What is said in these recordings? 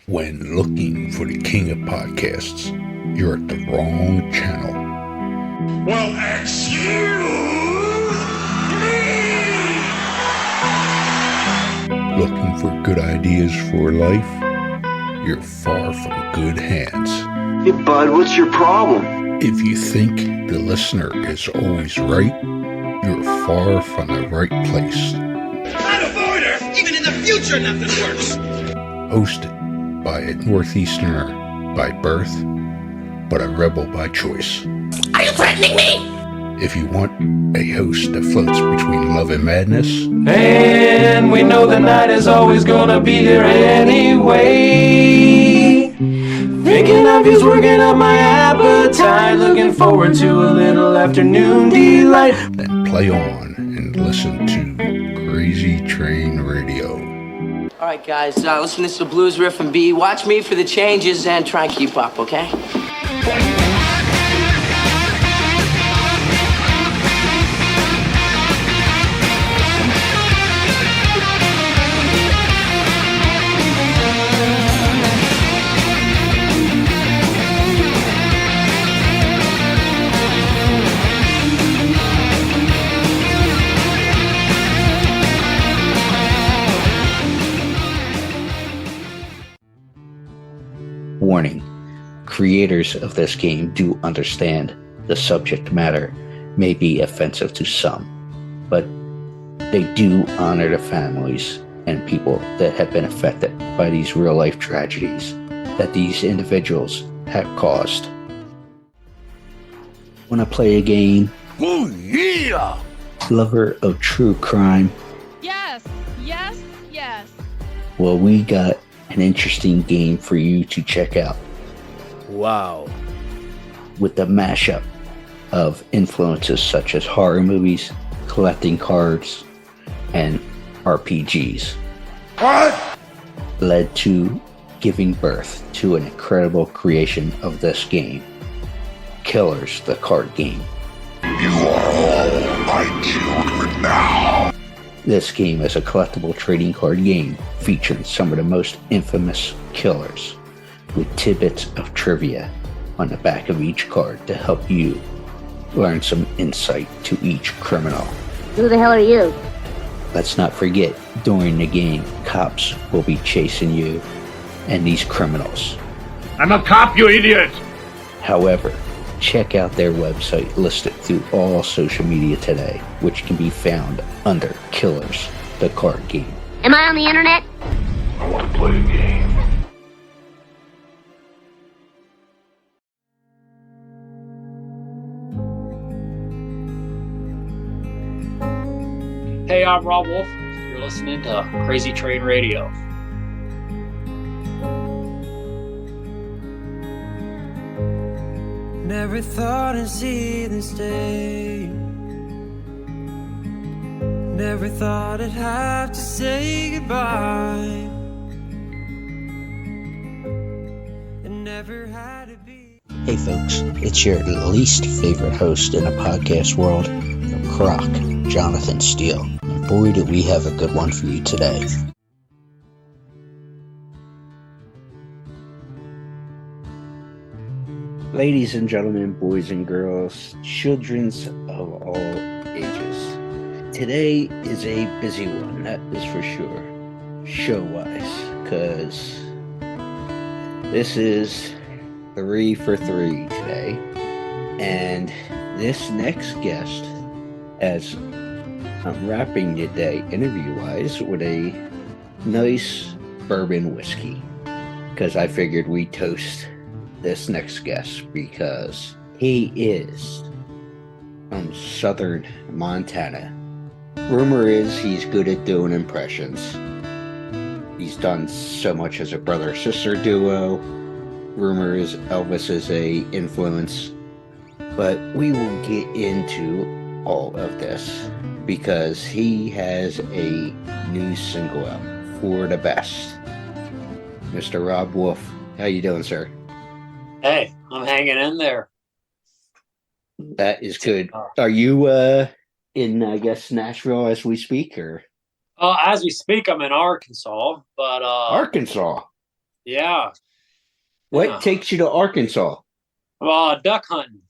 When looking for the king of podcasts, you're at the wrong channel. Well, excuse me! Looking for good ideas for life? You're far from good hands. Hey, bud, what's your problem? If you think the listener is always right, you're far from the right place. Out of order! Even in the future, nothing works! Hosted by a Northeasterner by birth, but a rebel by choice. Are you threatening me? If you want a host that floats between love and madness, and we know the night is always gonna be here anyway. Thinking of you's working up my appetite. Looking forward to a little afternoon delight. then play on and listen to Crazy Train Radio. All right, guys, listen to this blues riff and B. Watch me for the changes and try and keep up, okay? Warning, creators of this game do understand the subject matter may be offensive to some, but they do honor the families and people that have been affected by these real-life tragedies that these individuals have caused. Want to play a game? Oh, yeah! Lover of true crime? Yes, yes, yes. Well, we got an interesting game for you to check out. Wow. With the mashup of influences such as horror movies, collecting cards, and RPGs. What? Led to giving birth to an incredible creation of this game, Killers, the card game. You are all I killed with now. This game is a collectible trading card game featuring some of the most infamous killers, with tidbits of trivia on the back of each card to help you learn some insight to each criminal. Who the hell are you? Let's not forget, during the game, cops will be chasing you and these criminals. I'm a cop, you idiot! However, check out their website listed through all social media today, which can be found under Killers, the card game. Am I on the internet? I want to play a game. Hey, I'm Rob Wolf. You're listening to Crazy Train Radio. Never thought I'd see this day. Never thought I'd have to say goodbye. And never had to be. Hey folks, it's your least favorite host in the podcast world, Croc, Jonathan Steele. And boy, do we have a good one for you today. Ladies and gentlemen, boys and girls, childrens of all ages. Today is a busy one, that is for sure, show-wise, because this is 3 for 3 today. And this next guest, as I'm wrapping the day interview-wise with a nice bourbon whiskey, because I figured we toast this next guest because he is from southern Montana. Rumor is he's good at doing impressions. He's done so much as a brother-sister duo. Rumor is Elvis is a influence. But we will get into all of this because he has a new single out, For the Best. Mr. Rob Wolf, how you doing, sir? Hey, I'm hanging in there. That is good. Are you in, I guess, Nashville as we speak, or? As we speak, I'm in Arkansas, but Arkansas. Yeah. What Yeah. takes you to Arkansas? Well, duck hunting.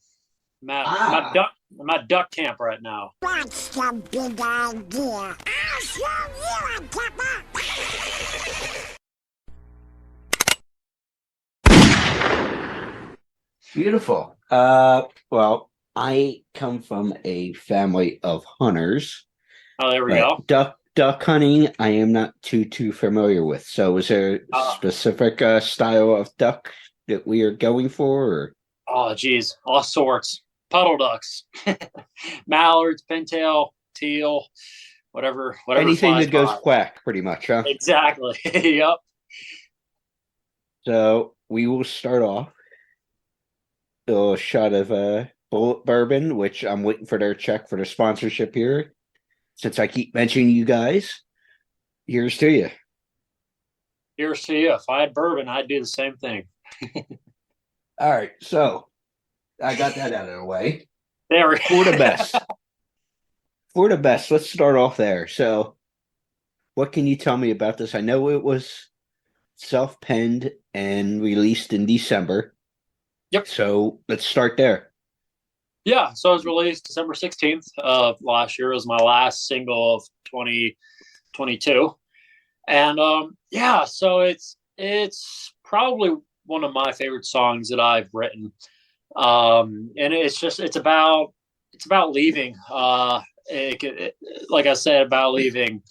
I'm Ah. at duck camp right now. That's the big idea. I'll show you a pepper. Beautiful. Well, I come from a family of hunters. Oh, there we go. Duck hunting, I am not too familiar with. So, is there a specific style of duck that we are going for? Or? Oh, geez, all sorts. Puddle ducks, mallards, pintail, teal, whatever. Anything flies that goes by. quack, pretty much, huh? Exactly. Yep. So we will start off a little shot of Bullet Bourbon, which I'm waiting for their check for the sponsorship here. Since I keep mentioning you guys, here's to you. Here's to you. If I had bourbon, I'd do the same thing. All right, so I got that out of the way. There we For the best. For the best, let's start off there. So, what can you tell me about this? I know it was self-penned and released in December. Yep. So, let's start there. Yeah, so it was released December 16th of last year. It was my last single of 2022. And yeah, so it's probably one of my favorite songs that I've written. And it's about leaving. Like I said, about leaving,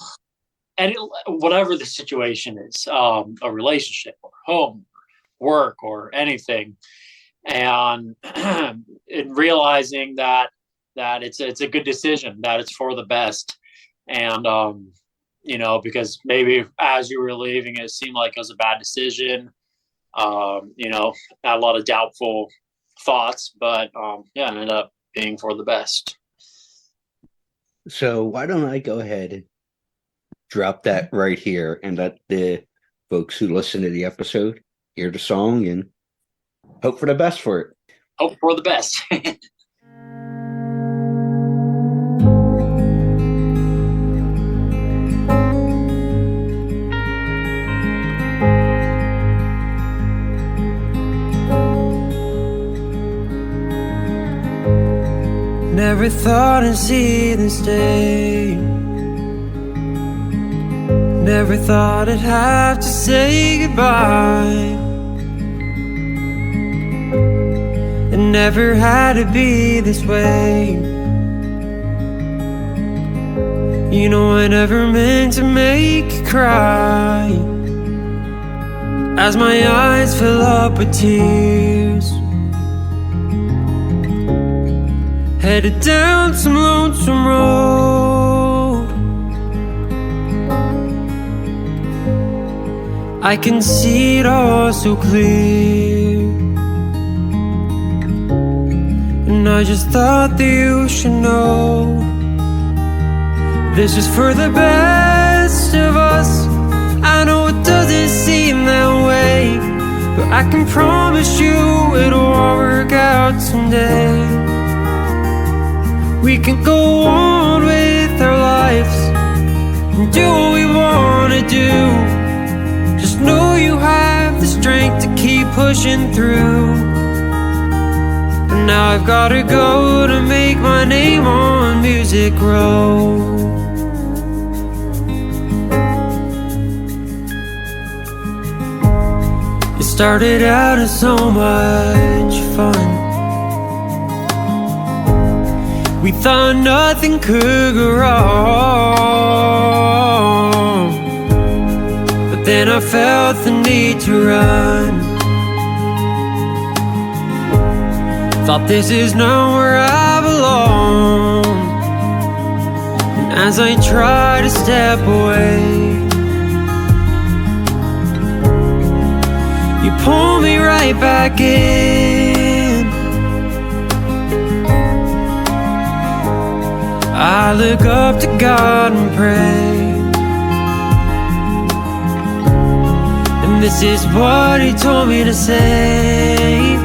and whatever the situation is, a relationship or home, work, or anything, and in realizing that it's a good decision, that it's for the best, and because maybe as you were leaving, it seemed like it was a bad decision. Had a lot of doubtful thoughts, but it ended up being for the best. So why don't I go ahead and drop that right here and let the folks who listen to the episode hear the song and hope for the best for it. Hope for the best. Never thought I'd see this day. Never thought I'd have to say goodbye. It never had to be this way. You know I never meant to make you cry. As my eyes fill up with tears, headed down some lonesome road, I can see it all so clear. And I just thought that you should know this is for the best of us. I know it doesn't seem that way, but I can promise you it'll all work out someday. We can go on with our lives and do what we wanna do. Just know you have the strength to keep pushing through. And now I've gotta go to make my name on music grow. It started out as so much fun. We thought nothing could go wrong, but then I felt the need to run. Thought this is not where I belong. And as I try to step away, you pull me right back in. I look up to God and pray, and this is what He told me to say,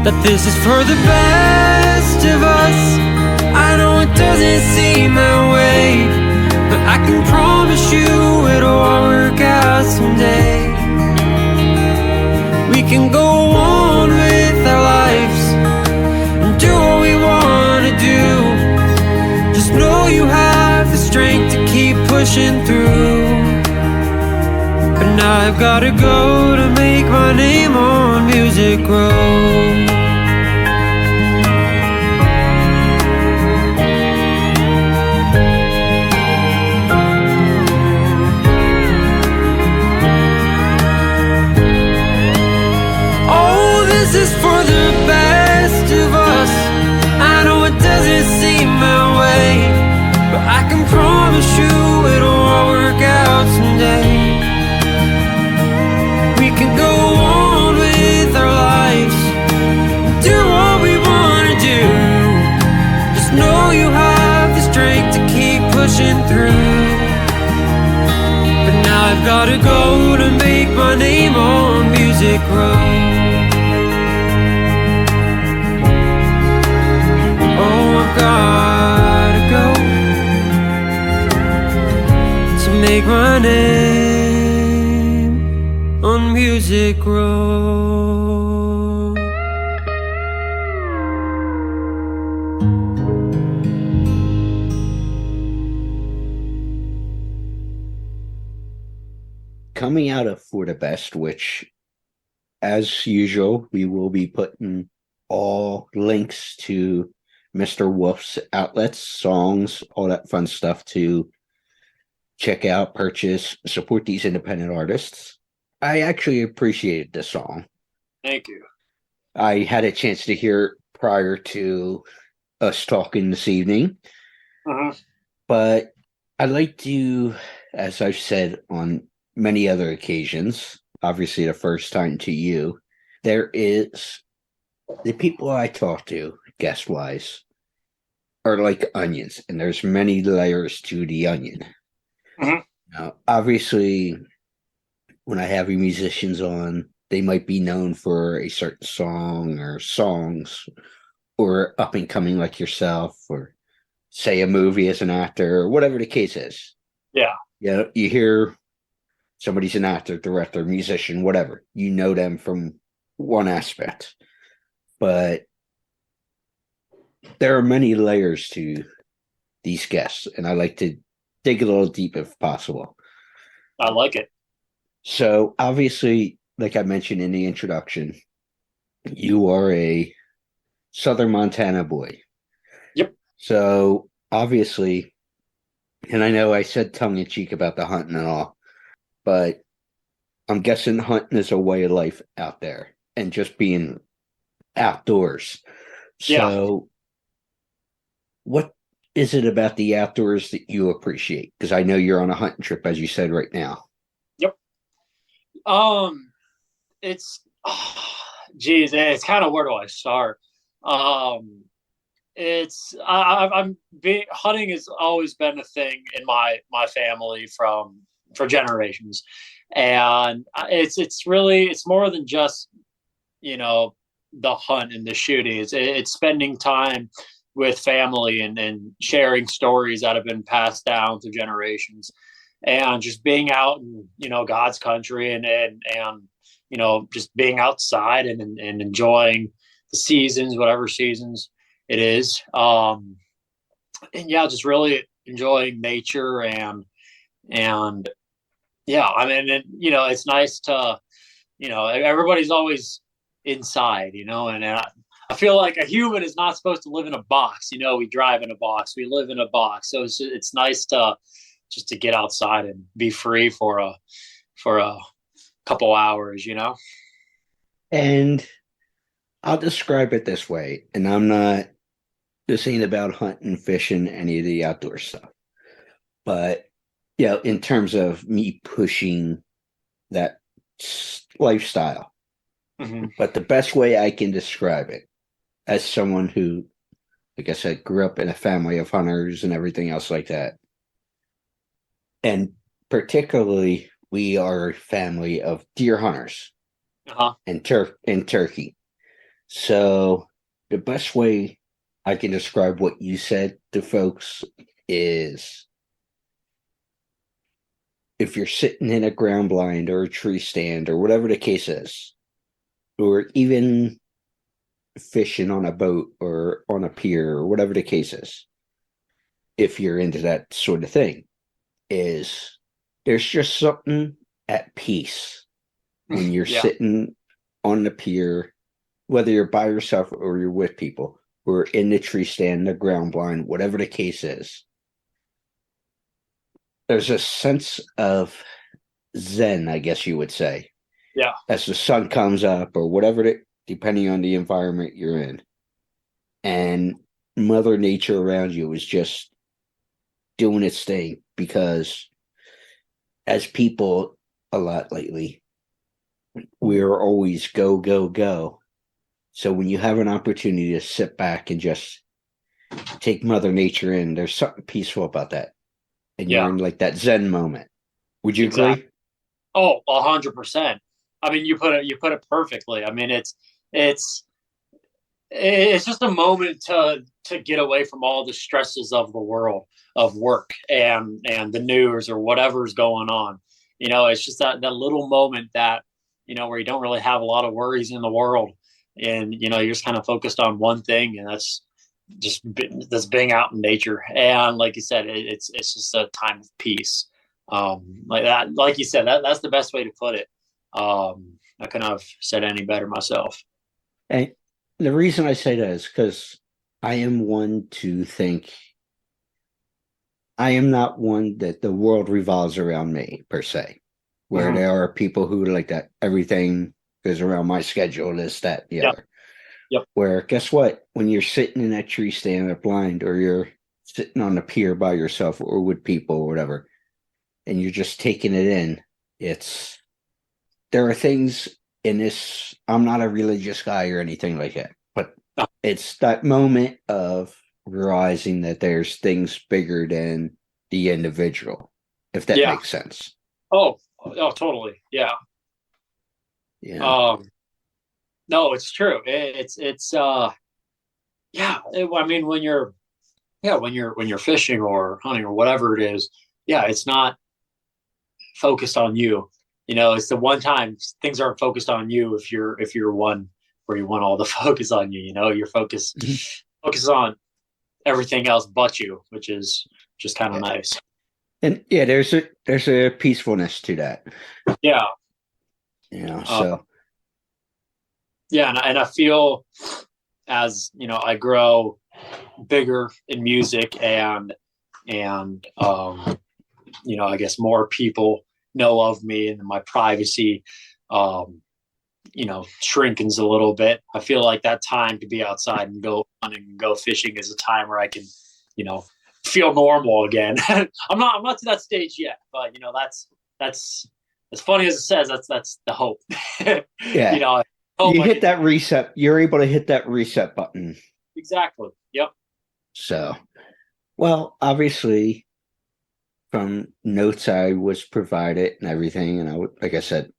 that this is for the best of us. I know it doesn't seem that way, but I can promise you it'll all work out someday. can go on with our lives and do what we want to do. Just know you have the strength to keep pushing through. But now I've gotta go to make my name on Music Row. This is for the best of us. I know it doesn't seem my way, but I can promise you it'll all work out someday. We can go on with our lives, do what we want to do. Just know you have the strength to keep pushing through. But now I've gotta go to make my name on Music Row. Gotta go to make my name on Music Row. Coming out of For the Best, which, as usual, we will be putting all links to Mr. Wolf's outlets, songs, all that fun stuff to check out, purchase, support these independent artists. I actually appreciated this song. Thank you. I had a chance to hear it prior to us talking this evening. But I like to, as I've said on many other occasions, obviously the first time to you, there is the people I talk to, guest-wise, are like onions, and there's many layers to the onion. Now, obviously, when I have musicians on, they might be known for a certain song or songs, or up and coming like yourself, or say a movie as an actor, or whatever the case is. Yeah. You hear somebody's an actor, director, musician, whatever. You know them from one aspect. But there are many layers to these guests, and I like to dig a little deep if possible. I like it. So, obviously, like I mentioned in the introduction, you are a Southern Montana boy. Yep. So, obviously, and I know I said tongue-in-cheek about the hunting and all, but I'm guessing hunting is a way of life out there, and just being outdoors. So, what is it about the outdoors that you appreciate? Because I know you're on a hunting trip, as you said right now. Yep. It's, geez, it's kind of, where do I start? Hunting has always been a thing in my family for generations, and it's more than just, the hunt and the shooting. It's spending time with family and sharing stories that have been passed down through generations, and just being out in, God's country and just being outside and enjoying the seasons, whatever seasons it is. And yeah, just really enjoying nature and yeah, I mean, it's nice to, everybody's always inside, and I feel like a human is not supposed to live in a box. We drive in a box, we live in a box. So it's nice to just to get outside and be free for a couple hours, And I'll describe it this way, and I'm not, this ain't about hunting, fishing, any of the outdoor stuff. But, in terms of me pushing that lifestyle. But the best way I can describe it, as someone who, like I said, grew up in a family of hunters and everything else like that. And particularly, we are a family of deer hunters and turkey. So the best way I can describe what you said to folks is, if you're sitting in a ground blind or a tree stand or whatever the case is, or even fishing on a boat or on a pier or whatever the case is, if you're into that sort of thing, is there's just something at peace when you're Yeah. sitting on the pier, whether you're by yourself or you're with people, or in the tree stand, the ground blind, whatever the case is. There's a sense of zen, I guess you would say, Yeah. as the sun comes up or whatever, depending on the environment you're in. And Mother Nature around you is just doing its thing, because as people a lot lately, we're always go, go, go. So when you have an opportunity to sit back and just take Mother Nature in, there's something peaceful about that. And you're in like that Zen moment. Would you agree? Oh, 100%. I mean, you put it perfectly. I mean, it's just a moment to get away from all the stresses of the world, of work and the news or whatever's going on. You know, it's just that little moment that, you know, where you don't really have a lot of worries in the world, and you know, you're just kind of focused on one thing, and that's being out in nature. And like you said, it's just a time of peace. Like that, like you said, that's the best way to put it. I couldn't have said any better myself. And the reason I say that is because I am one to think, I am not one that the world revolves around me per se, where there are people who like that everything goes around my schedule, this, that, the other. Yep. Where guess what? When you're sitting in that tree stand or blind, or you're sitting on the pier by yourself or with people or whatever, and you're just taking it in, there are things in this. I'm not a religious guy or anything like that, but it's that moment of realizing that there's things bigger than the individual, if that makes sense. Oh, totally. Yeah. Yeah. No, it's true. I mean, when you're fishing or hunting or whatever it is, it's not focused on you. You know, it's the one time things aren't focused on you if you're one where you want all the focus on you. You know, you're focused on everything else but you, which is just kind of nice. And there's a peacefulness to that. Yeah. You know, so and I feel, as you know, I grow bigger in music, and you know, I guess more people know of me, and my privacy you know, shrinkens a little bit. I feel like that time to be outside and go hunting and go fishing is a time where I can, you know, feel normal again. I'm not to that stage yet, but you know, that's as funny as it says, that's the hope. Yeah. You know, you hit that reset. You're able to hit that reset button. Exactly. Yep. So, well, obviously, from notes I was provided and everything, and like I said,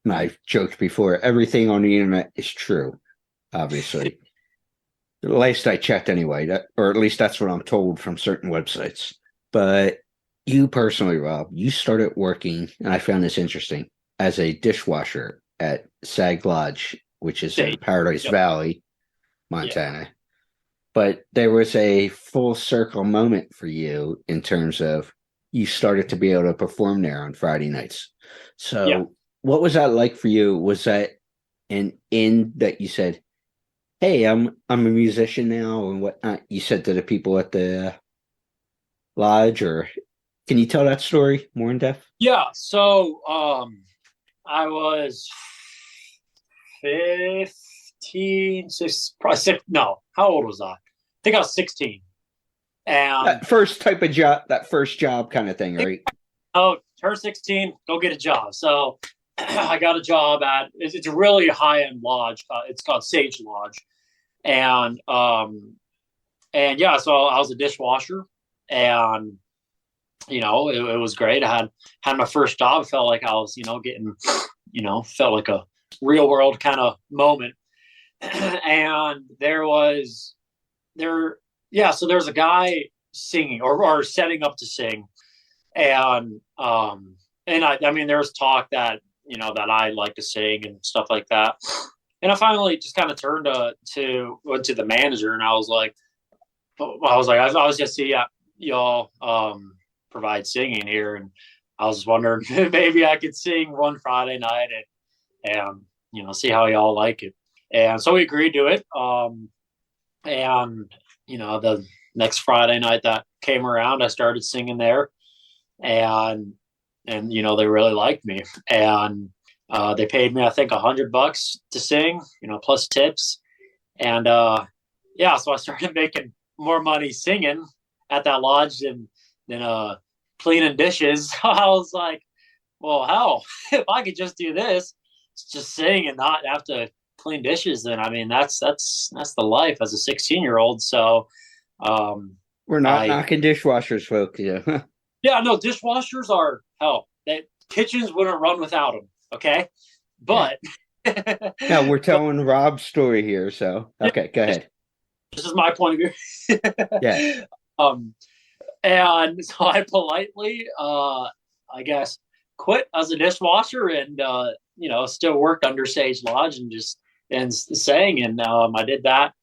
I've joked before, everything on the internet is true. Obviously, the last I checked, anyway, or at least that's what I'm told from certain websites. But you personally, Rob, you started working, and I found this interesting, as a dishwasher at Sag Lodge, which is in Paradise Valley, Montana. Yeah. But there was a full circle moment for you in terms of you started to be able to perform there on Friday nights. So what was that like for you? Was that an in that you said, hey, I'm a musician now and whatnot? You said to the people at the lodge, or can you tell that story more in depth? Yeah. So I was 15, how old was I? I think I was 16. And that first type of job, that first job kind of thing, right? Oh, turn 16, go get a job. So I got a job it's a really high-end lodge. It's called Sage Lodge. And yeah, so I was a dishwasher, and you know, it was great. I had my first job. Felt like I was, you know, getting, you know, felt like a real world kind of moment. And so there's a guy singing or setting up to sing. And I mean, there was talk that that I like to sing and stuff like that. And I finally just kind of turned went to the manager, and I was like, I was just see y'all provide singing here, and I was wondering if maybe I could sing one Friday night and see how y'all like it. And so we agreed to it. And the next Friday night that came around, I started singing there, and they really liked me, and they paid me, I think, $100 to sing, plus tips. And so I started making more money singing at that lodge than cleaning dishes. I was like, well, hell, if I could just do this, just sing and not have to clean dishes, then I mean that's the life as a 16-year-old. So we're not knocking dishwashers, folks. Yeah. Yeah, no, dishwashers are hell. Kitchens wouldn't run without them. Okay, but no, we're telling Rob's story here. So okay, go ahead. This is my point of view. Yeah. And so I politely, I guess, quit as a dishwasher, and still worked under Sage Lodge and sang, and I did that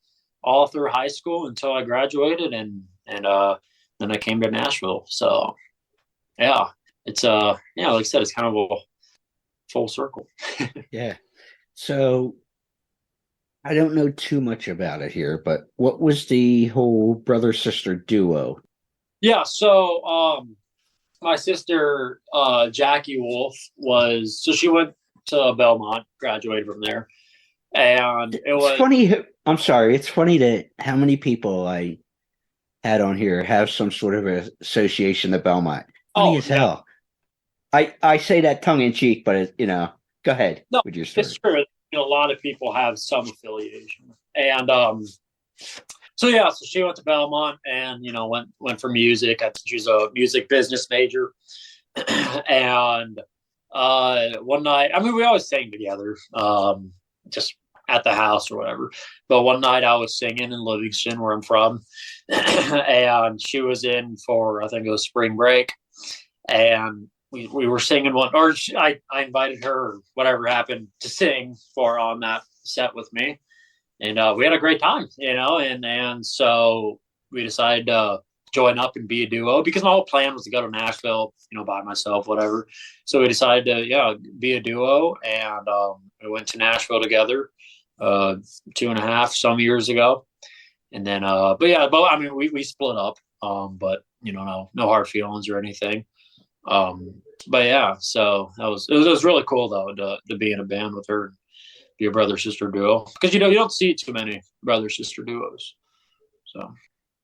all through high school until I graduated, and then I came to Nashville. So yeah, it's like I said, it's kind of a full circle. Yeah. So I don't know too much about it here, but what was the whole brother-sister duo? Yeah, so my sister Jackie Wolf she went to Belmont, graduated from there, and it's funny. I'm sorry, it's funny that how many people I had on here have some sort of association to Belmont. Funny as hell. I say that tongue in cheek, but go ahead with your story. It's true. A lot of people have some affiliation, and so she went to Belmont and went for music. I think she was a music business major, and one night, I mean, we always sang together, just at the house or whatever. But one night I was singing in Livingston, where I'm from, and she was in for, I think it was spring break, and we were singing I invited her, or whatever happened, to sing on that set with me. And we had a great time, and so we decided to join up and be a duo, because my whole plan was to go to Nashville, by myself, whatever. So we decided to, be a duo, and we went to Nashville together 2.5 some years ago. And then, I mean, we split up, but, no hard feelings or anything. But yeah, so it was really cool though to be in a band with her, be a brother sister duo, because you don't see too many brother sister duos.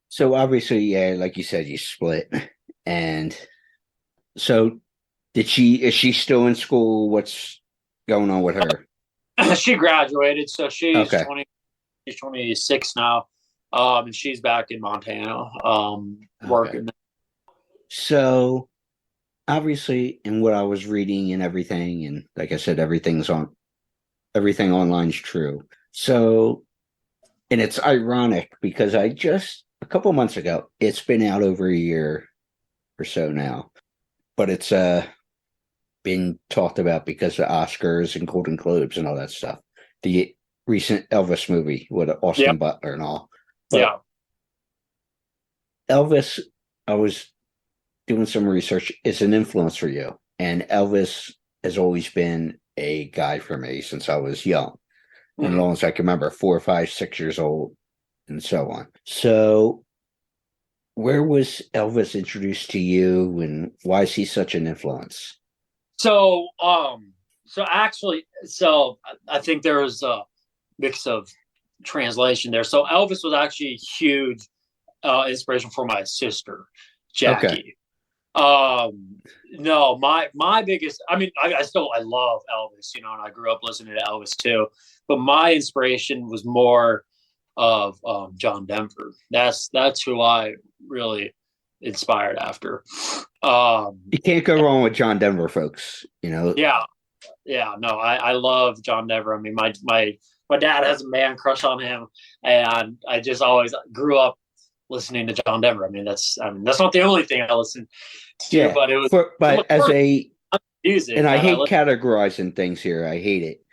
So obviously, yeah, like you said, you split, and so is she still in school? What's going on with her? She graduated, so she's 20. She's 26 now, and she's back in Montana, working. So obviously, in what I was reading and everything, and like I said, everything online's true. So, and it's ironic because a couple months ago, it's been out over a year or so now, but it's been talked about because of Oscars and Golden Globes and all that stuff. The recent Elvis movie with Austin Butler and all. But Elvis, I was doing some research, is an influence for you. And Elvis has always been a guy for me since I was young. And as long as I can remember, 4, 5, 6 years old, and so on. So where was Elvis introduced to you, and why is he such an influence? So actually, I think there was a mix of translation there. So Elvis was actually a huge inspiration for my sister, Jackie. Okay. No, my biggest, I mean, I love Elvis, and I grew up listening to Elvis too, but my inspiration was more of John Denver. That's who I really inspired after. You can't go wrong with John Denver, folks. Yeah. No, I love John Denver. I mean, my dad has a man crush on him, and I just always grew up listening to John Denver. I mean, that's not the only thing I listened to, but it was. music. And I that hate like. categorizing things here. I hate it.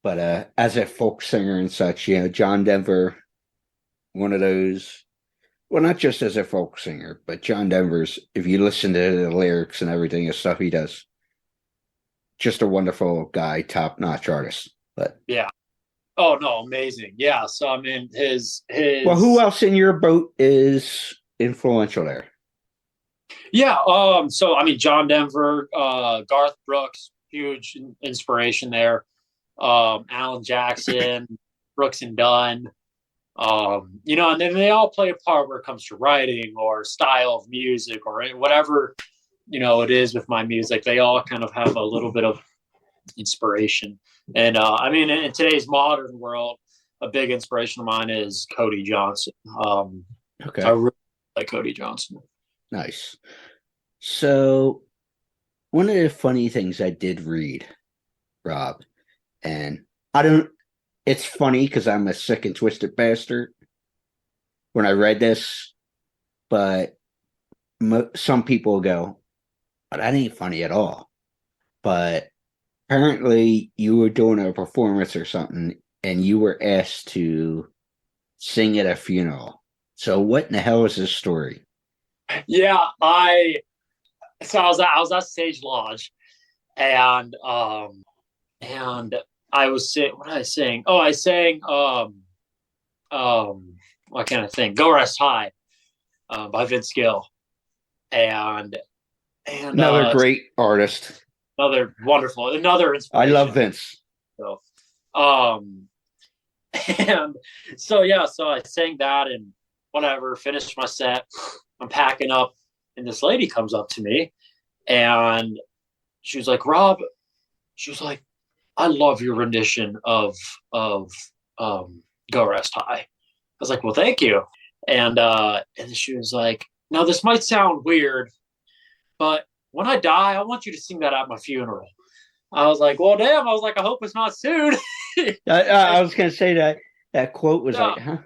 But as a folk singer and such, John Denver, one of those. Well, not just as a folk singer, but John Denver's. If you listen to the lyrics and everything, the stuff he does, just a wonderful guy, top notch artist. But Yeah. Oh no, amazing. Yeah. So I mean, his. Well, who else in your boat is influential there? Yeah. So I mean, John Denver, Garth Brooks, huge inspiration there. Alan Jackson, Brooks and Dunn. And then they all play a part where it comes to writing or style of music or whatever, it is with my music. They all kind of have a little bit of inspiration. And I mean, in today's modern world, a big inspiration of mine is Cody Johnson. Okay. I really like Cody Johnson. Nice. So, one of the funny things I did read, Rob, and it's funny because I'm a sick and twisted bastard when I read this, but some people go, "But that ain't funny at all." But apparently, you were doing a performance or something, and you were asked to sing at a funeral. So, what in the hell is this story? Yeah, I was at Sage Lodge, and I was saying, what did I sing? Oh, I sang what kind of thing? Go Rest High, by Vince Gill, and Another great artist. another inspiration. I love Vince. So, and so I sang that and whatever, finished my set. I'm packing up, and this lady comes up to me, and she was like, "Rob," she was like, "I love your rendition of Go Rest High." I was like, "Well, thank you." And she was like, "Now this might sound weird, but when I die, I want you to sing that at my funeral." I was like, "Well, damn." I was like, "I hope it's not soon." I was going to say that quote was like, huh?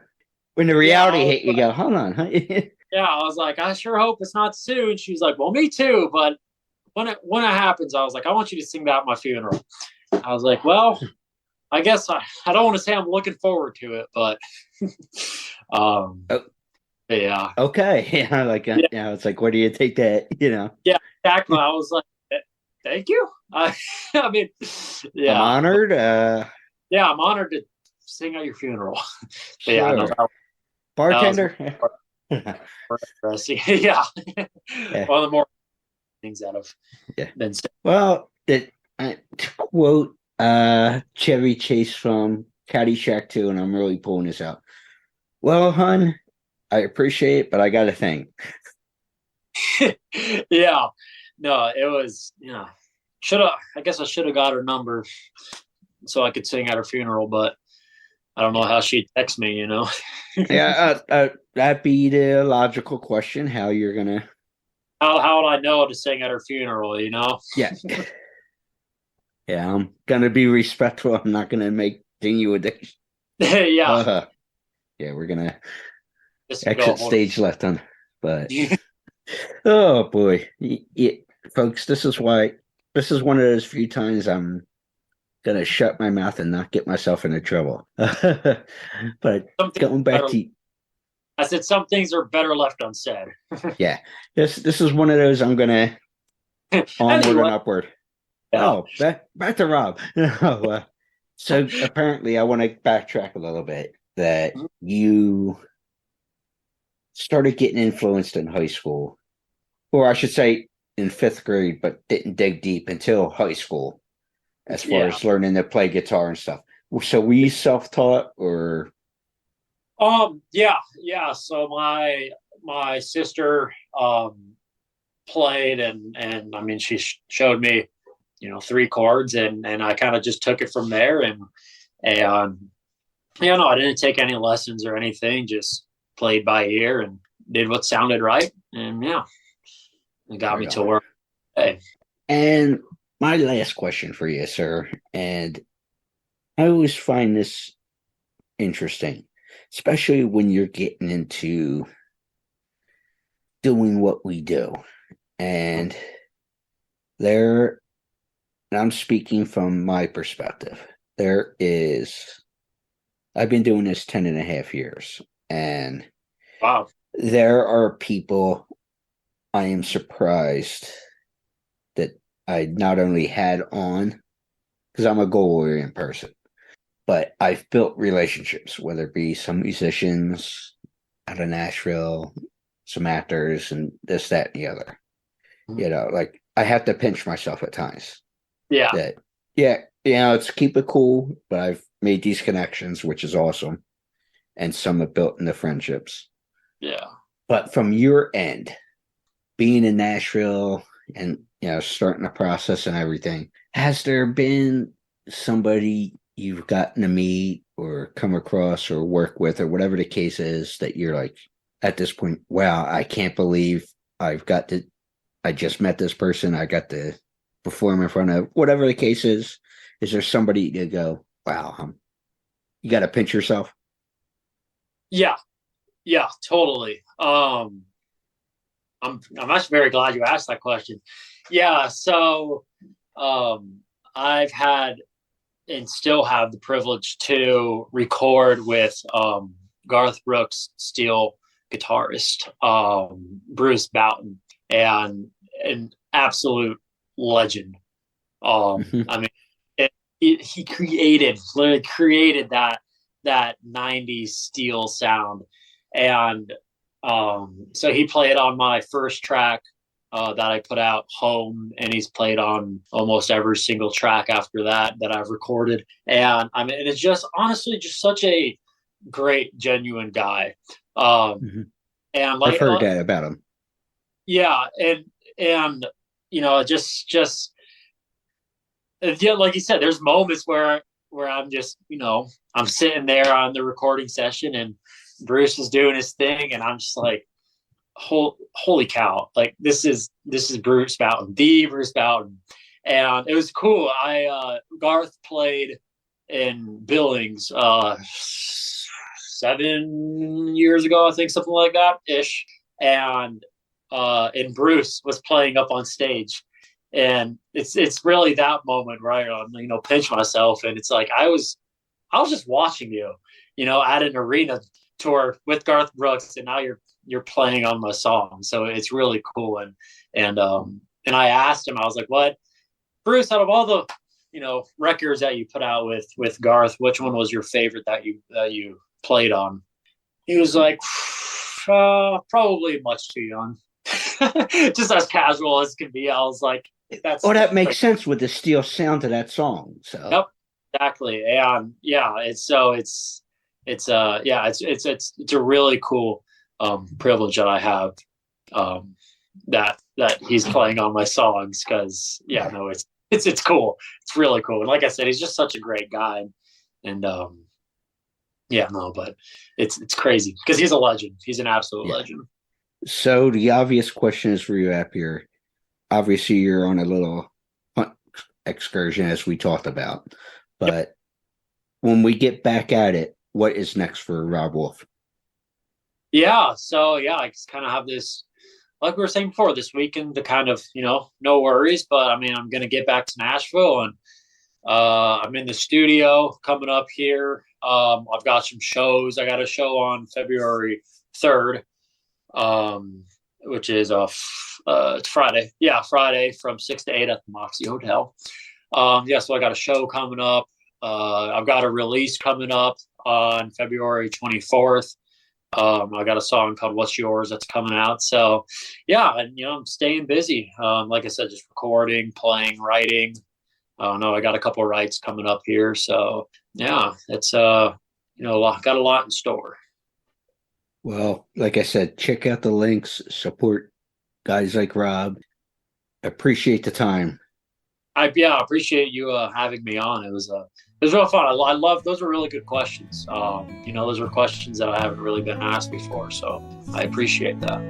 When the reality hit, you go, hold on. Huh? Yeah, I was like, "I sure hope it's not soon." She was like, "Well, me too, but when it happens," I was like, "I want you to sing that at my funeral." I was like, "Well, I guess I don't want to say I'm looking forward to it, but yeah." Okay. It's like, where do you take that? Yeah, exactly. I was like, "Thank you." I mean, yeah, I'm honored. Yeah, I'm honored to sing at your funeral. Sure. Yeah, I know bartender. Interesting. Yeah. One of the more things out of been said. Well, to quote Chevy Chase from Caddyshack 2, and I'm really pulling this out. "Well, hun, I appreciate it, but I got a thing." Yeah. No, it was, I guess I should have got her number so I could sing at her funeral, but I don't know how she'd text me, Yeah, that'd be the logical question. How you're gonna? How would I know to sing at her funeral? Yeah, yeah. I'm gonna be respectful. I'm not gonna ding you a dick. Yeah. Yeah, we're gonna Just exit stage left on. But oh boy, folks, this is one of those few times I'm gonna shut my mouth and not get myself into trouble. But going back to, I said some things are better left unsaid. yeah, this is one of those I'm gonna onward and upward. Yeah. Oh, back to Rob. No, so apparently I want to backtrack a little bit. That you started getting influenced in high school, or I should say in 5th grade, but didn't dig deep until high school. As far as learning to play guitar and stuff. So were you self-taught or? Yeah. So my sister played and I mean she showed me 3 chords and I kind of just took it from there and I didn't take any lessons or anything, just played by ear and did what sounded right, and it got me to where. Hey. And my last question for you, sir, and I always find this interesting, especially when you're getting into doing what we do. And there and I'm speaking from my perspective. I've been doing this 10 and a half years, and Wow. there are people I am surprised that I not only had on, because I'm a goal-oriented person, but I've built relationships, whether it be some musicians out of Nashville, some actors, and this, that, and the other. You know, like, I have to pinch myself at times. Yeah. That, yeah, it's keep it cool, but I've made these connections, which is awesome. And some have built into friendships. Yeah. But from your end, being in Nashville and, starting the process and everything, has there been somebody you've gotten to meet or come across or work with or whatever the case is that you're like, at this point, wow, I can't believe I just met this person. I got to perform in front of whatever the case is. Is there somebody to go, wow, you got to pinch yourself? Yeah, totally. I'm actually very glad you asked that question. Yeah, so I've had and still have the privilege to record with Garth Brooks' steel guitarist, Bruce Boughton, and an absolute legend. I mean, he literally created that 90s steel sound. And so he played on my first track that I put out, Home, and he's played on almost every single track after that I've recorded. And I mean, it's just honestly just such a great, genuine guy. And like, I've heard that about him. Yeah, and just yeah, like you said, there's moments where I'm just, I'm sitting there on the recording session and Bruce is doing his thing, and I'm just like, holy cow! Like this is Bruce Boughton, the Bruce Boughton, and it was cool. Garth played in Billings 7 years ago, I think, something like that ish, and Bruce was playing up on stage. And it's really that moment where I pinch myself, and it's like I was just watching you, at an arena tour with Garth Brooks, and now you're playing on my song. So it's really cool. And I asked him, I was like, "What, Bruce? Out of all the records that you put out with Garth, which one was your favorite that you played on?" He was like, "Probably Much Too Young." Just as casual as can be. I was like, that makes sense with the steel sound of that song. So yep, exactly. And yeah, it's a really cool privilege that I have, that he's playing on my songs, because it's cool. It's really cool. And like I said, he's just such a great guy. And but it's crazy because he's a legend. He's an absolute legend. So the obvious question is for you up here. Obviously, you're on a little hunt excursion, as we talked about. But when we get back at it, what is next for Rob Wolf? Yeah, so I just kind of have this, like we were saying before, this weekend to kind of, no worries. But I mean, I'm going to get back to Nashville, and I'm in the studio coming up here. I've got some shows. I got a show on February 3rd. Which is it's Friday. Yeah, Friday from 6 to 8 at the Moxie Hotel. So I got a show coming up. I've got a release coming up on February 24th. I got a song called What's Yours that's coming out. So and I'm staying busy. Like I said, just recording, playing, writing. I got a couple of writes coming up here. So it's got a lot in store. Well, like I said, check out the links, support guys like Rob. Appreciate the time. I appreciate you having me on. It was real fun. I love, those were really good questions. Those were questions that I haven't really been asked before, so I appreciate that.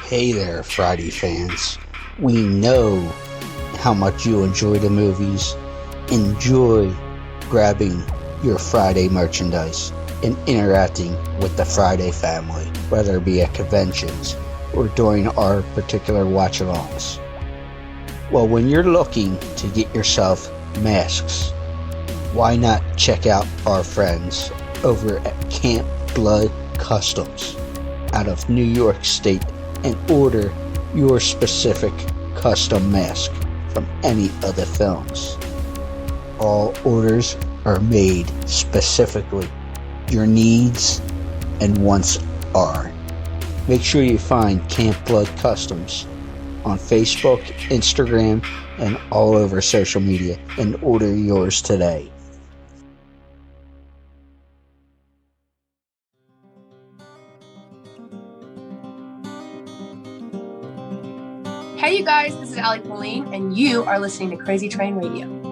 Hey there, Friday fans. We know how much you enjoy the movies. Enjoy grabbing your Friday merchandise and interacting with the Friday family, whether it be at conventions or during our particular watch-alongs. Well, when you're looking to get yourself masks, why not check out our friends over at Camp Blood Customs out of New York State and order your specific custom mask from any of the films. All orders are made specifically. Your needs and wants are. Make sure you find Camp Blood Customs on Facebook, Instagram, and all over social media and order yours today. Hey you guys, this is Allie Pauline, and you are listening to Crazy Train Radio.